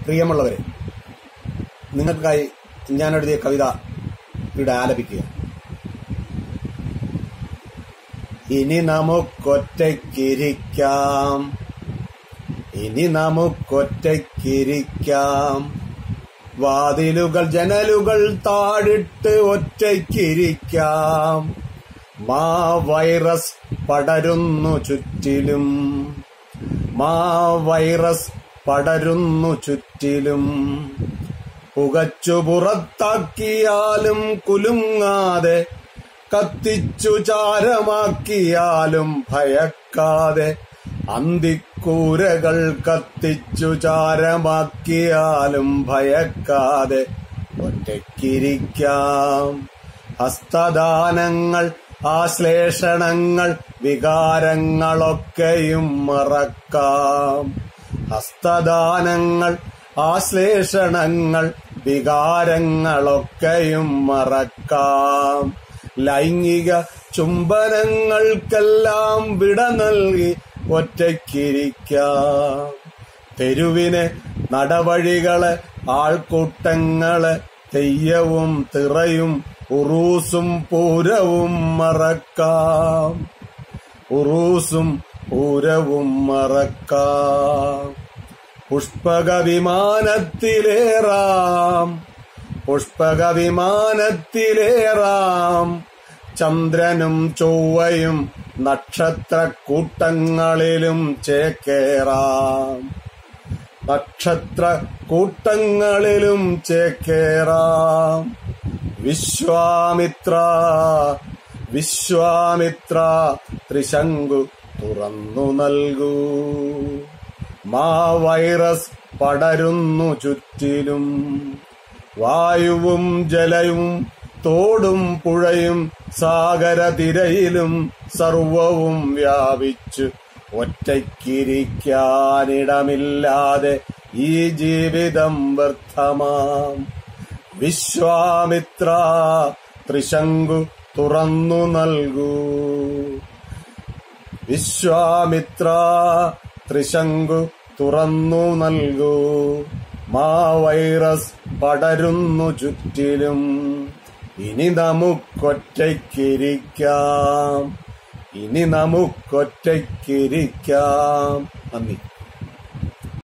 പ്രിയമുള്ളവരെ, നിങ്ങൾക്കായി ഞാൻ എഴുതിയ കവിത ഇവിടെ ആലപിക്കുക. ഇനി നമുക്കൊറ്റയ്ക്കിരിക്കാം, ഇനി നമുക്കൊറ്റയ്ക്കിരിക്കാം, വാതിലുകൾ ജനലുകൾ താഴിട്ട് ഒറ്റയ്ക്കിരിക്കാം. വൈറസ് പടരുന്നു ചുറ്റിലും, വൈറസ് പടരുന്നു ചുറ്റിലും. പുകച്ചു പുറത്താക്കിയാലും കുലുങ്ങാതെ, കത്തിച്ചു ചാരമാക്കിയാലും ഭയക്കാതെ, അന്തിക്കൂരകൾ കത്തിച്ചു ചാരമാക്കിയാലും ഭയക്കാതെ ഒറ്റയ്ക്കിരിക്കാം. ഹസ്തദാനങ്ങൾ ആശ്ലേഷണങ്ങൾ വികാരങ്ങളൊക്കെയും മറക്കാം. ഹസ്തദാനങ്ങൾ ആശ്ലേഷണങ്ങൾ വികാരങ്ങളൊക്കെയും മറക്കാം. ലൈംഗിക ചുംബനങ്ങൾക്കെല്ലാം വിട നൽകി ഒറ്റയ്ക്കിരിക്കാം. തെരുവിനെ നടവഴികളെ ആൾക്കൂട്ടങ്ങളെ തെയ്യവും തിറയും ഉറൂസും പൂരവും മറക്കാം. ഉറൂസും പൂരവും മറക്കാം. പുഷ്പക വിമാനത്തിലേറാം, പുഷ്പക വിമാനത്തിലേറാം. ചന്ദ്രനും ചൊവ്വയും നക്ഷത്രക്കൂട്ടങ്ങളിലും ചേക്കേറാം. നക്ഷത്രക്കൂട്ടങ്ങളിലും ചേക്കേറാം. വിശ്വാമിത്ര വിശ്വാമിത്ര ത്രിശങ്കു തുറന്നു നൽകൂ. വൈറസ് പടരുന്നു ചുറ്റിലും. വായുവും ജലവും തോടും പുഴയും സാഗരതിരയിലും സർവവും വ്യാപിച്ചു ഒറ്റയ്ക്കിരിക്കാനിടമില്ലാതെ ഈ ജീവിതം വ്യർത്ഥമാം. വിശ്വാമിത്ര ത്രിശങ്കു തുറന്നു നൽകൂ. വിശ്വാമിത്ര ത്രിശങ്കു തുറന്നു നൽകൂ. വൈറസ് പടരുന്നു ചുറ്റിലും. ഇനി നമുക്കൊറ്റയ്ക്കിരിക്കാം, ഇനി നമുക്കൊറ്റയ്ക്കിരിക്കാം. നന്ദി.